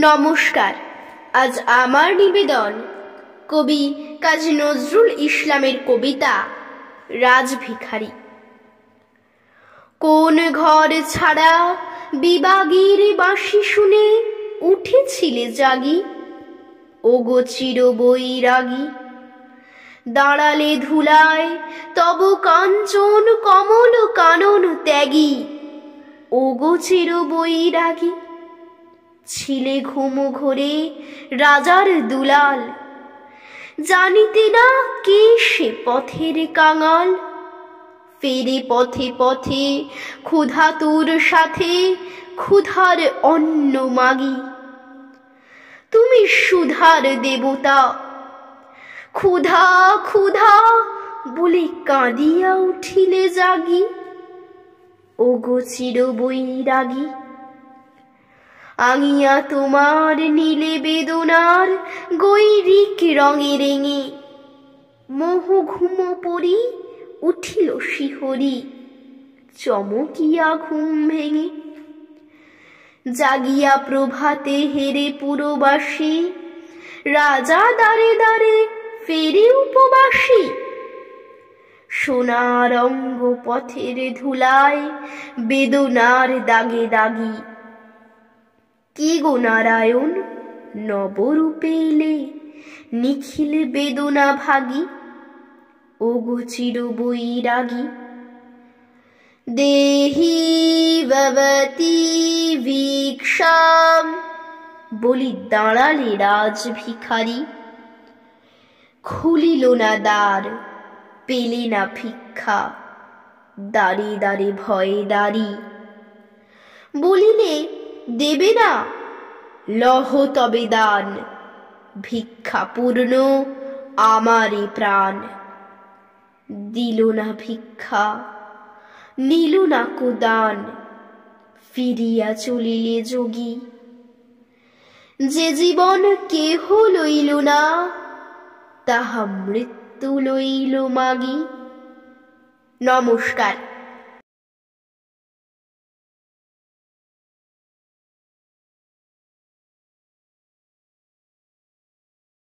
নমস্কার। আজ আমার নিবেদন কবি কাজী নজরুল ইসলামের কবিতা রাজভিখারি। কোন ঘর ছাড়া বিবাগীর বাঁশি শুনে উঠেছিলে জাগি, ওগো চির বৈরাগী। দাঁড়ালে ধুলায় তব কাঞ্চন কমল কানন ত্যাগী, ওগো চির বৈরাগী। ছিলে ঘুম ঘোরে রাজার দুলাল, জানিতে না কে সে পথের কাঙাল। ফেরে পথে পথে ক্ষুধা তোর সাথে ক্ষুধার অন্ন মাগি। তুমি সুধার দেবতা, ক্ষুধা ক্ষুধা বলে কাঁদিয়া উঠিলে জাগি, ওগো চির বৈরাগী। আঙিয়া তোমার নীলে বেদনার গৈরিক রঙে রেঙে, মোহ ঘুম পড়ি উঠিল শিহরি চমকিয়া ঘুম ভেঙে। জাগিয়া প্রভাতে হেরে পুরবাসী, রাজা দ্বারে দ্বারে ফেরে উপবাসী। সোনার অঙ্গ পথের ধুলায় বেদনার দাগে দাগি। কে গো নারায়ণ নবরূপে এলে নিখিল বেদনা ভাগী, ওগো চির বৈরাগী। দেহি ভবতি ভিক্ষাম বলি দাঁড়ালে রাজভিখারি। খুলিল না দ্বার পেলে না ভিক্ষা, দ্বারে দ্বারে ভয়ে দাঁড়ি। বলিলে দেবে না, লহ তবে দান, ভিক্ষা পূর্ণ আমারে প্রাণ। দিল না ভিক্ষা নিল না কোদান, ফিরিয়া চলিলে যোগী। যে জীবন কেহ লইল না, তাহা মৃত্যু লইল মাগি। নমস্কার।